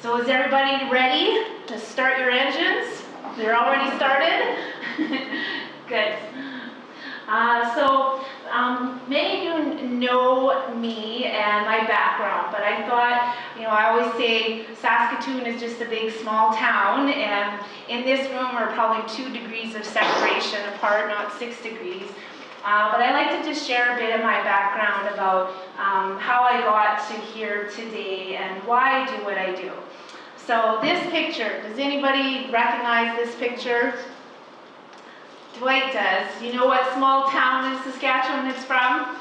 So is everybody ready to start your engines? They're already started? Good. Many of you know me and my background, but I thought, I always say Saskatoon is just a big small town, and in this room we're probably 2 degrees of separation apart, not 6 degrees. But I like to just share a bit of my background about how I got to here today and why I do what I do. So this picture, does anybody recognize this picture? Dwight does. You know what small town in Saskatchewan it's from?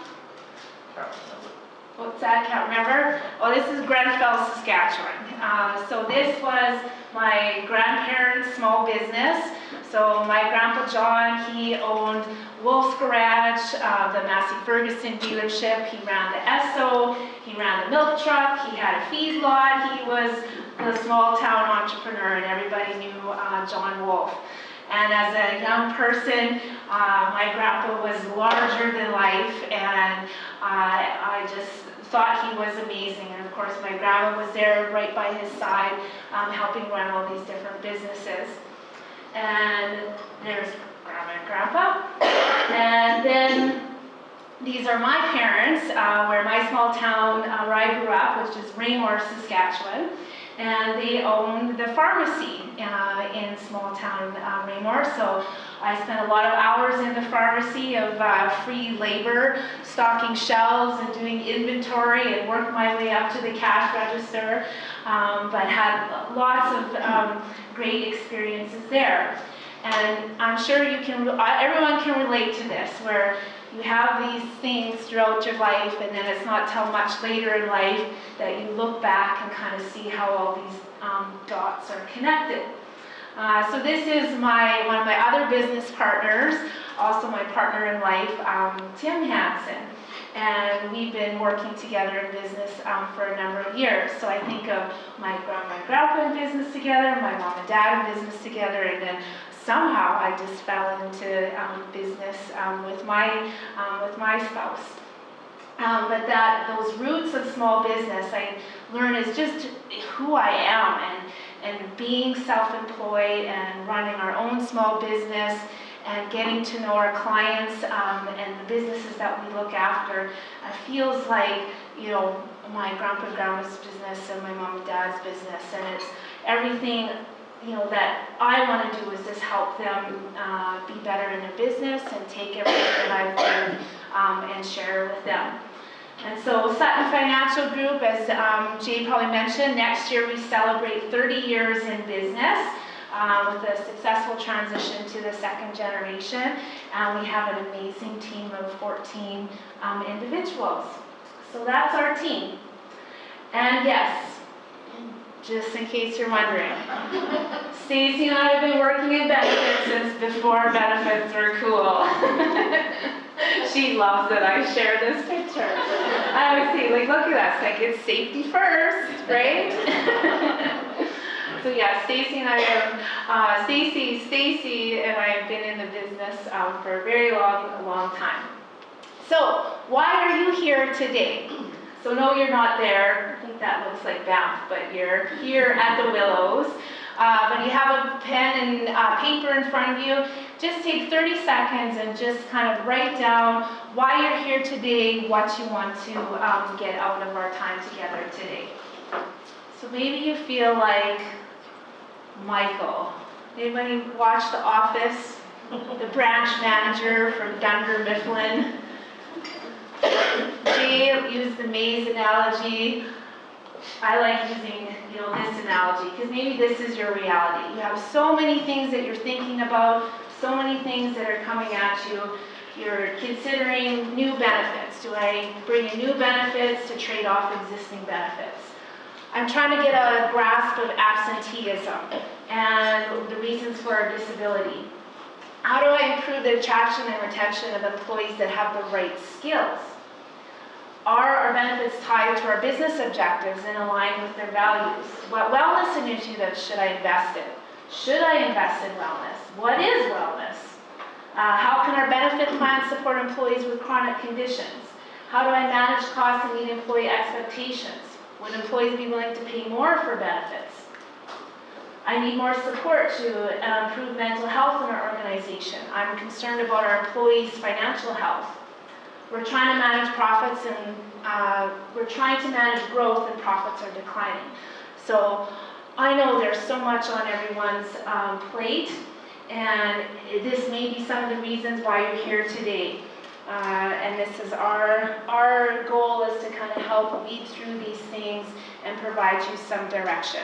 What's that? Can't remember? Oh, this is Grenfell, Saskatchewan. So this was my grandparents' small business. So my grandpa John, he owned Wolf's Garage, the Massey Ferguson dealership. He ran the Esso. He ran the milk truck. He had a feedlot. He was the small town entrepreneur, and everybody knew John Wolf. And as a young person, my grandpa was larger than life, and I just thought he was amazing. And of course, my grandma was there right by his side, helping run all these different businesses. And there's Grandma and Grandpa. And then these are my parents, where my small town where I grew up, which is Raymore, Saskatchewan. And they owned the pharmacy in small town Raymore. So I spent a lot of hours in the pharmacy of free labor, stocking shelves and doing inventory, and worked my way up to the cash register, but had lots of great experiences there. And I'm sure everyone can relate to this, where you have these things throughout your life, and then it's not till much later in life that you look back and kind of see how all these dots are connected. So this is one of my other business partners, also my partner in life, Tim Hansen. And we've been working together in business for a number of years. So I think of my grandma and grandpa in business together, my mom and dad in business together, and then somehow I just fell into business with my spouse. But those roots of small business I learned is just who I am, and being self-employed and running our own small business and getting to know our clients and the businesses that we look after. It feels like, my grandpa and grandma's business and my mom and dad's business, and it's everything that I want to do is just help them be better in their business and take everything that I've learned and share with them. And so Sutton Financial Group, as Jay probably mentioned, next year we celebrate 30 years in business with a successful transition to the second generation. And we have an amazing team of 14 individuals. So that's our team. And yes, just in case you're wondering, Stacey and I have been working in benefits since before benefits were cool. She loves that I share this picture. I always say, look at us, it's safety first, right? So yeah, Stacey and I have been in the business for a very long time. So why are you here today? So no, you're not there. I think that looks like Banff, but you're here at the Willows. But you have a pen and paper in front of you. Just take 30 seconds and just kind of write down why you're here today, what you want to get out of our time together today. So maybe you feel like Michael. Anybody watch The Office? The branch manager from Dunder Mifflin. Jay used the maze analogy. I like using this analogy because maybe this is your reality. You have so many things that you're thinking about, so many things that are coming at you. You're considering new benefits. Do I bring in new benefits to trade off existing benefits? I'm trying to get a grasp of absenteeism and the reasons for our disability. How do I improve the attraction and retention of employees that have the right skills? Are our benefits tied to our business objectives and aligned with their values? What wellness initiatives should I invest in? Should I invest in wellness? What is wellness? How can our benefit plans support employees with chronic conditions? How do I manage costs and meet employee expectations? Would employees be willing to pay more for benefits? I need more support to improve mental health in our organization. I'm concerned about our employees' financial health. We're trying to manage profits and we're trying to manage growth and profits are declining. So I know there's so much on everyone's plate, and this may be some of the reasons why you're here today. And this is our goal is to kind of help weed through these things and provide you some direction.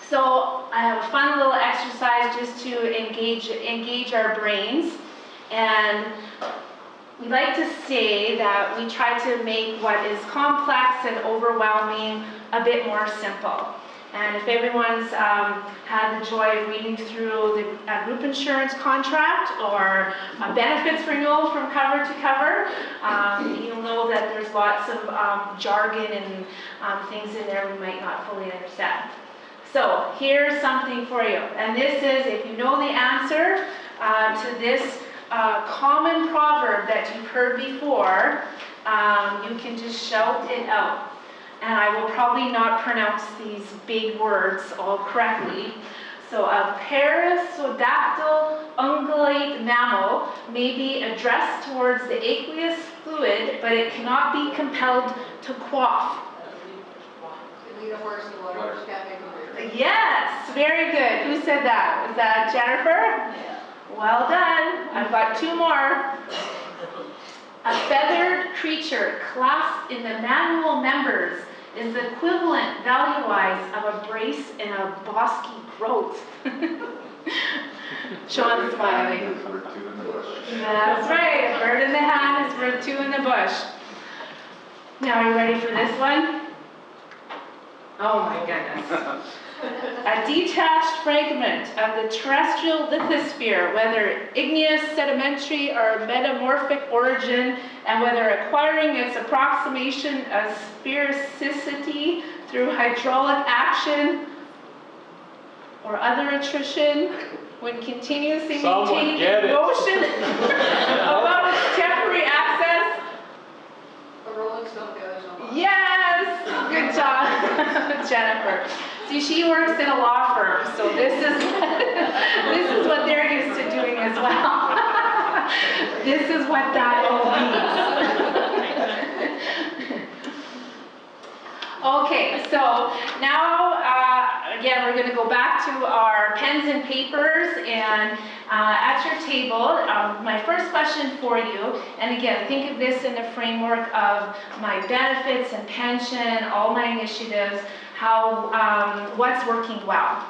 So I have a fun little exercise just to engage our brains, and we like to say that we try to make what is complex and overwhelming a bit more simple. And if everyone's had the joy of reading through the group insurance contract or a benefits renewal from cover to cover, you'll know that there's lots of jargon and things in there we might not fully understand. So here's something for you. And this is, if you know the answer to this common proverb that you've heard before, you can just shout it out. And I will probably not pronounce these big words all correctly. So a perissodactyl ungulate mammal may be addressed towards the aqueous fluid, but it cannot be compelled to quaff. Lead a horse to water, can't make a river. Yes, very good. Who said that? Was that Jennifer? Yeah. Well done. I've got two more. A feathered creature classed in the manual members is the equivalent value-wise of a brace in a bosky growth. Sean's smiling. That's right. A bird in the hand is worth two in the bush. Now, are you ready for this one? Oh my goodness. A detached fragment of the terrestrial lithosphere, whether igneous, sedimentary, or metamorphic origin, and whether acquiring its approximation of sphericity through hydraulic action or other attrition, when continuously maintaining motion above its temporary axis. A rolling stone, the other stone. Yes! Good job, Jennifer. See, she works in a law firm, so this is what they're used to doing as well. This is what that all means. Okay, so now, again, we're going to go back to our pens and papers, and at your table, my first question for you, and again, think of this in the framework of my benefits and pension, all my initiatives, how, what's working well.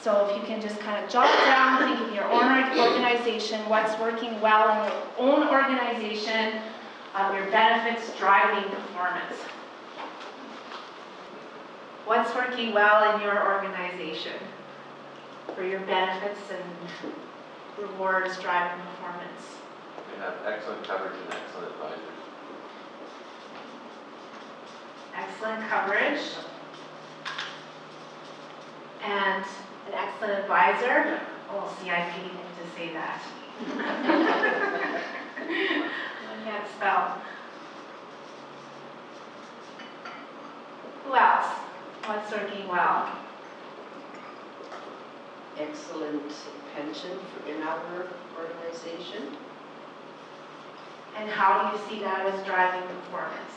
So if you can just kind of jot down, think of your own organization, what's working well in your own organization, your benefits driving performance. What's working well in your organization for your benefits and rewards driving performance? We have excellent coverage and excellent advisors. Excellent coverage and an excellent advisor. Oh, see, I paid him to say that. I can't spell. Who else? What's working well? Excellent pension in our organization. And how do you see that as driving performance?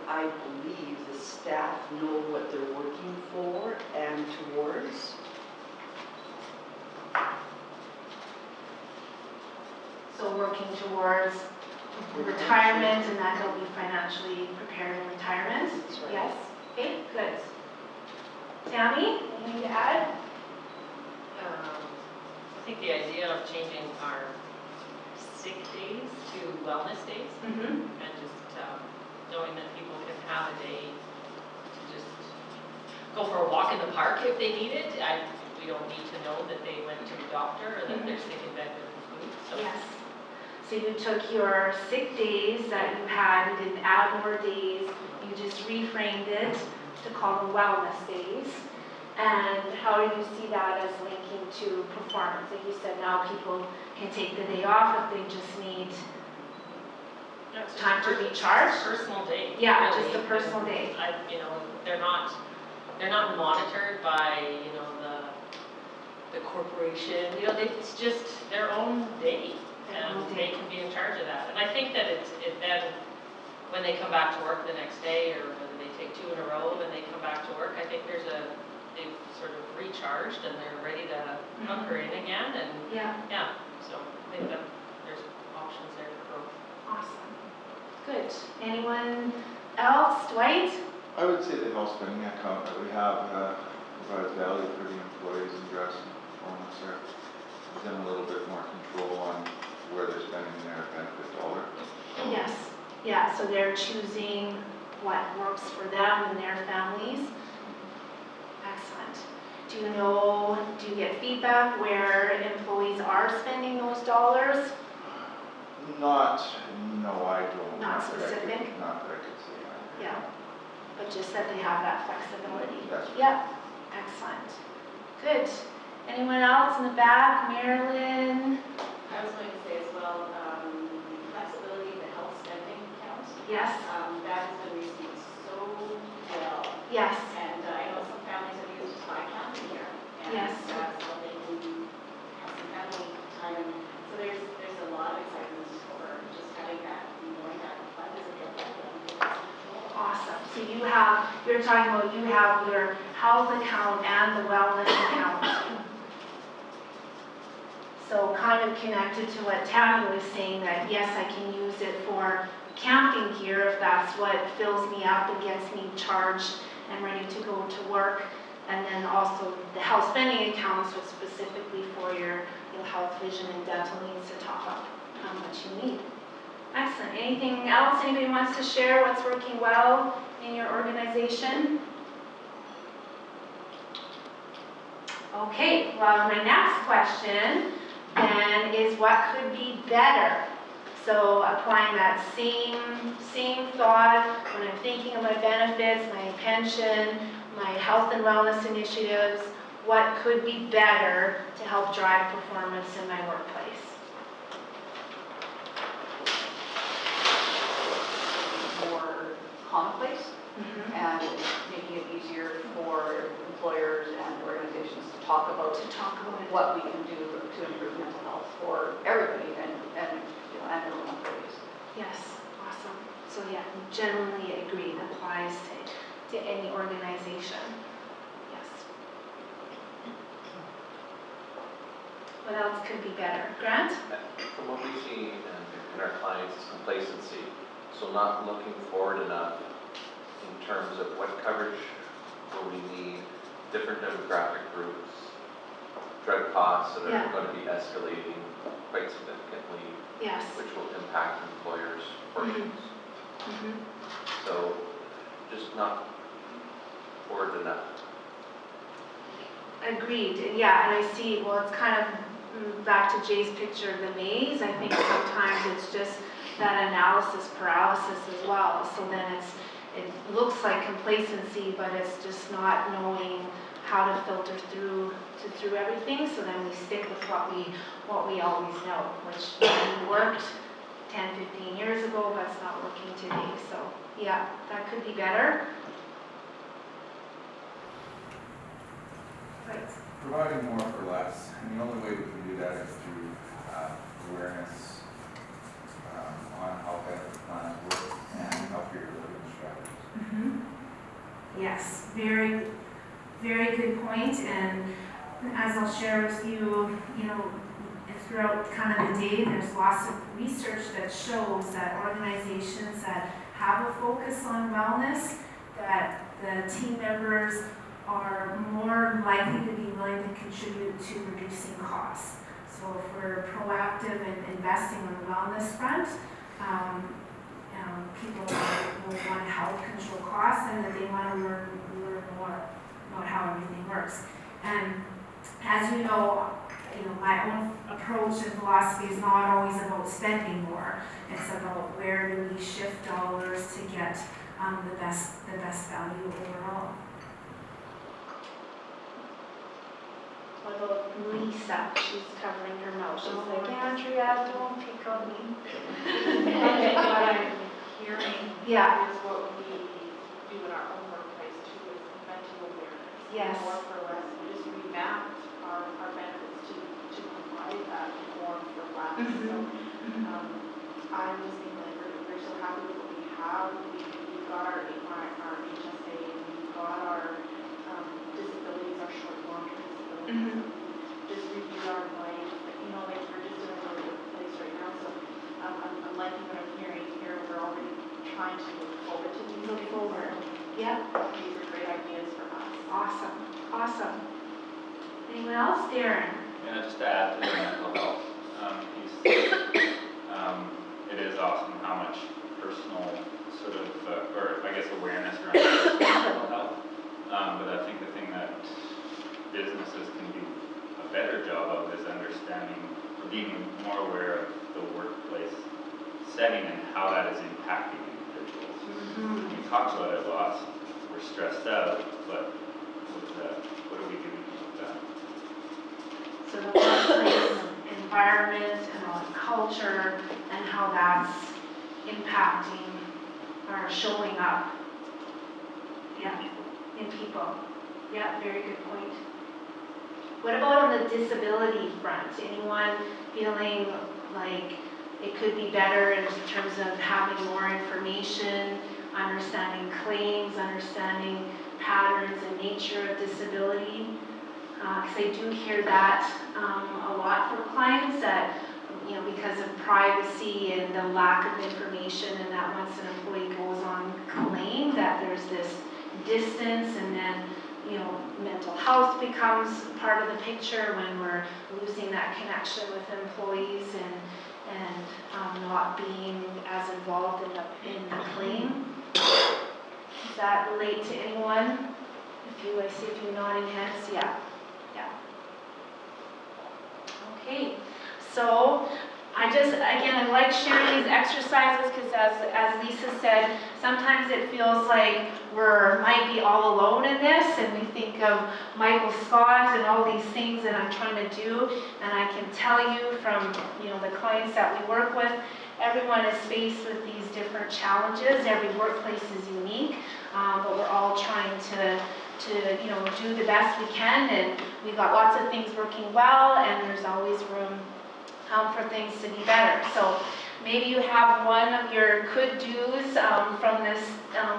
I believe the staff know what they're working for and towards. So working towards retirement, and that they'll be financially prepared in retirement? That's right. Yes? Okay, good. Tammy, anything to add? I think the idea of changing our sick days to wellness days, Mm-hmm. and just knowing that people can have a day to just go for a walk in the park if they need it. We don't need to know that they went to the doctor or that they're sick in bed with the flu. So Yes. So you took your sick days that you had, you didn't add more days, you just reframed it to call them wellness days. And how do you see that as linking to performance? Like you said, now people can take the day off if they just need That's just time to per- recharge. Personal day. Yeah, really. just a personal day. They're not monitored by, the corporation, it's just their own day. Their own And day. they can be in charge of that. And I think that it then, when they come back to work the next day, or whether they take 2 in a row and they come back to work, I think they've sort of recharged and they're ready to hunker in again, and Yeah, so I think that there's options there for growth. awesome. Good. Anyone else? Dwight? I would say the health spending account that we have provides value for the employees in addressing performance there. Gives them a little bit more control on where they're spending their benefit dollar. Yes. Yeah, so they're choosing what works for them and their families. Excellent. Do you get feedback where employees are spending those dollars? No, I don't. Not that I could- specific? Not that I could say. Yeah, but just that they have that flexibility. That's right. Yep, excellent. Good. Anyone else in the back? Marilyn? I was going to say as well, flexibility, the health spending account, Yes? that has been received so well. Yes. And I know some families have used it by counting here. Yes. And so they can have some family time. So there's a lot of excitement over just having that, and knowing that the fund is available and gives us control. Awesome. So you're talking about you have your health account and the wellness account. So kind of connected to what Tammy was saying, that yes, I can use it for camping gear if that's what fills me up and gets me charged and ready to go to work. And then also the health spending accounts was specifically for your health, vision, and dental needs to top up how much you need. Excellent. Anything else anybody wants to share? What's working well in your organization? Okay, well, my next question then is what could be better? So applying that same thought when I'm thinking of my benefits, my pension, my health and wellness initiatives, what could be better to help drive performance in my workplace? More commonplace Mm-hmm. and making it easier for employers and organizations to talk about what we can do to improve mental health for everybody and their own employees. Yes, awesome. So yeah, generally agree, applies to any organization. Yes. What else could be better? Grant? From what we see in our clients is complacency. So not looking forward enough in terms of what coverage will we need, different demographic groups, drug costs that Yeah. are going to be escalating quite significantly, Yes. which will impact employers' portions. Mm-hmm. So just not forward enough. Agreed, yeah, and I see, well, it's kind of back to Jay's picture of the maze. I think sometimes it's just that analysis paralysis as well. So then it looks like complacency, but it's just not knowing how to filter through everything. So then we stick with what we always know, which maybe worked 10, 15 years ago, but it's not working today. So yeah, that could be better. Right. Providing more for less, and the only way we can do that is through awareness on how benefit plans work and healthier living strategies. Mm-hmm. Yes, very, very good point. And as I'll share with you, throughout kind of the day, there's lots of research that shows that organizations that have a focus on wellness, that the team members are more likely to be willing to contribute to reducing costs. So if we're proactive in investing on the wellness front, people will want to help control costs, and that they want to learn more about how everything works. And as you know, my own approach and philosophy is not always about spending more. It's about where do we shift dollars to get the best value overall. What about Lisa, she's covering her mouth. She's like, Andrea, don't pick on me. What I'm hearing Yeah. is what we do in our own workplace too, is mental awareness. Yes. More for less, we just revamped our benefits to provide that more for less. So, I'm just being like, we're so happy with what we have. We've got our HSA, and we've got our disabilities, our short, long-term disabilities. Just review our life, you know, like we're just in a really good place right now. So I'm liking what I'm hearing here. We're already trying to look forward to these Look things. forward. Yeah. These are great ideas for us. Awesome. Awesome. Anyone else? Darren? Yeah, just to add to the mental health piece, it is awesome how much personal sort of, or I guess awareness around personal mental health. But I think the thing that businesses can do a better job of is understanding, or being more aware of the workplace setting and how that is impacting individuals. We talk about it a lot, we're stressed out, but what are we doing with that? So the workplace environment and our culture and how that's impacting or showing up. Yeah, in people. Yeah, very good point. What about on the disability front? Anyone feeling like it could be better in terms of having more information, understanding claims, understanding patterns and nature of disability? Because I do hear that a lot from clients that, you know, because of privacy and the lack of information, and that once an employee goes on claim, that there's this distance, and then, you know, mental health becomes part of the picture when we're losing that connection with employees and not being as involved in the claim. Does that relate to anyone? I see a few nodding heads. Yeah. Okay, so I like sharing these exercises because as Lisa said, sometimes it feels like might be all alone in this, and we think of Michael Scott and all these things that I'm trying to do, and I can tell you from, you know, the clients that we work with, everyone is faced with these different challenges. Every workplace is unique, but we're all trying to you know, do the best we can, and we've got lots of things working well, and there's always room for things to be better. So maybe you have one of your could-dos from this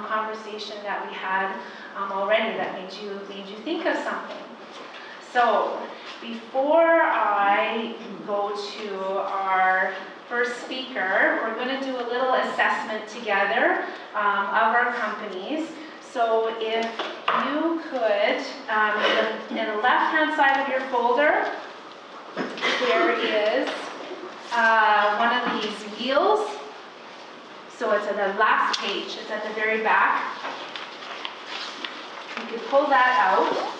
conversation that we had already that made you think of something. So before I go to our first speaker, we're going to do a little assessment together of our companies. So if you could, in the left-hand side of your folder, there is one of these wheels. So it's at the last page, it's at the very back. You can pull that out.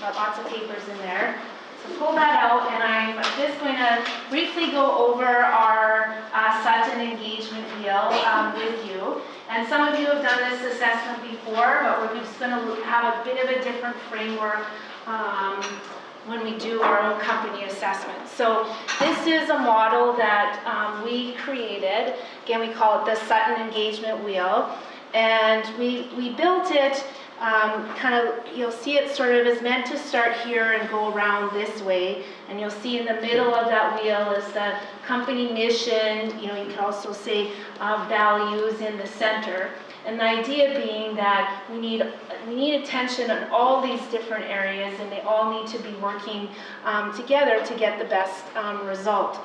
Got lots of papers in there. So pull that out, and I'm just going to briefly go over our Sutton engagement wheel with you. And some of you have done this assessment before, but we're just going to have a bit of a different framework when we do our own company assessment. So this is a model that we created. Again, we call it the Sutton engagement wheel. And we built it you'll see it sort of is meant to start here and go around this way, and you'll see in the middle of that wheel is the company mission. You know, you can also say values in the center, and the idea being that we need attention on all these different areas, and they all need to be working together to get the best result.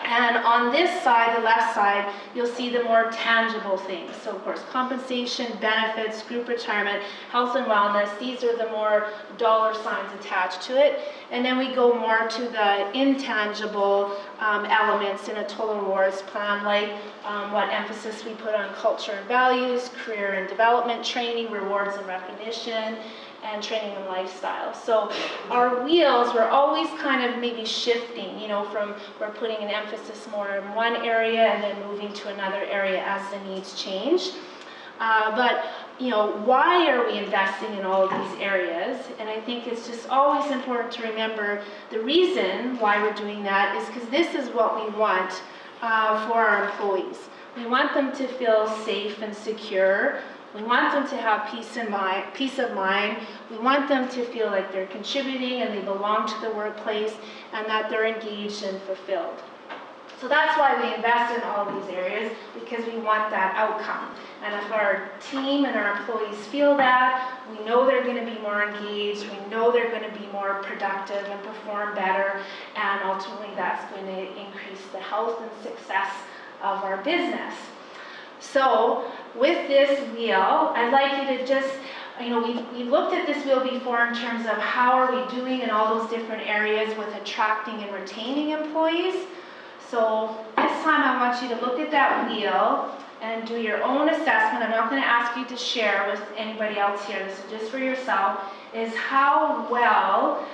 And on this side, the left side, you'll see the more tangible things. So of course, compensation, benefits, group retirement, health and wellness, these are the more dollar signs attached to it. And then we go more to the intangible elements in a total rewards plan, like what emphasis we put on culture and values, career and development training, rewards and recognition, and training and lifestyle. So our wheels were always kind of maybe shifting, you know, from we're putting an emphasis more in one area and then moving to another area as the needs change. But you know, why are we investing in all of these areas? And I think it's just always important to remember the reason why we're doing that is because this is what we want for our employees. We want them to feel safe and secure. We want them to have peace of mind. We want them to feel like they're contributing and they belong to the workplace and that they're engaged and fulfilled. So that's why we invest in all these areas, because we want that outcome. And if our team and our employees feel that, we know they're going to be more engaged, we know they're going to be more productive and perform better, and ultimately that's going to increase the health and success of our business. So with this wheel, I'd like you to just, you know, we've looked at this wheel before in terms of how are we doing in all those different areas with attracting and retaining employees. So this time I want you to look at that wheel and do your own assessment. I'm not going to ask you to share with anybody else here, this is just for yourself, is how well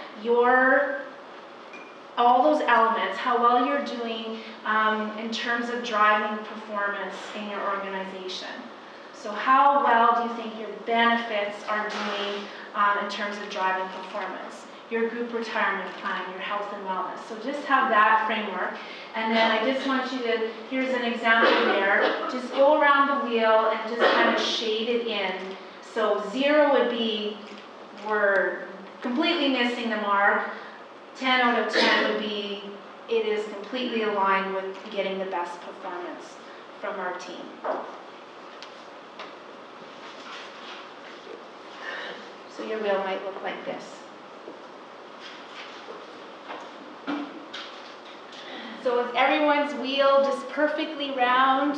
all those elements, how well you're doing in terms of driving performance in your organization. So how well do you think your benefits are doing in terms of driving performance? Your group retirement plan, your health and wellness. So just have that framework. And then I just want you to, here's an example there, just go around the wheel and just kind of shade it in. So 0 would be, we're completely missing the mark. 10 out of 10 would be, it is completely aligned with getting the best performance from our team. So your wheel might look like this. So is everyone's wheel just perfectly round,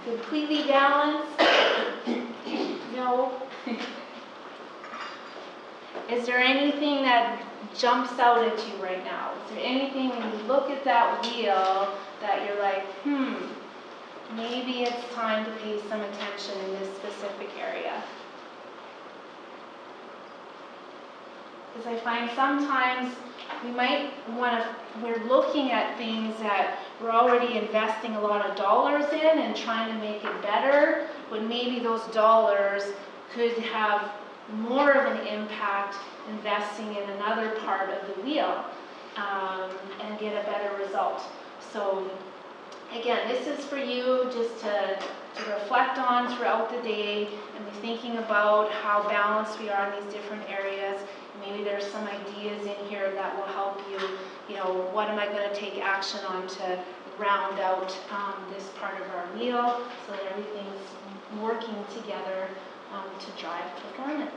completely balanced? No? Is there anything that jumps out at you right now? Is there anything when you look at that wheel that you're like, maybe it's time to pay some attention in this specific area? Because I find sometimes we might want to, we're looking at things that we're already investing a lot of dollars in and trying to make it better, when maybe those dollars could have more of an impact investing in another part of the wheel and get a better result. So again, this is for you just to reflect on throughout the day and be thinking about how balanced we are in these different areas. Maybe there's some ideas in here that will help you, you know, what am I going to take action on to round out this part of our meal so that everything's working together to drive performance.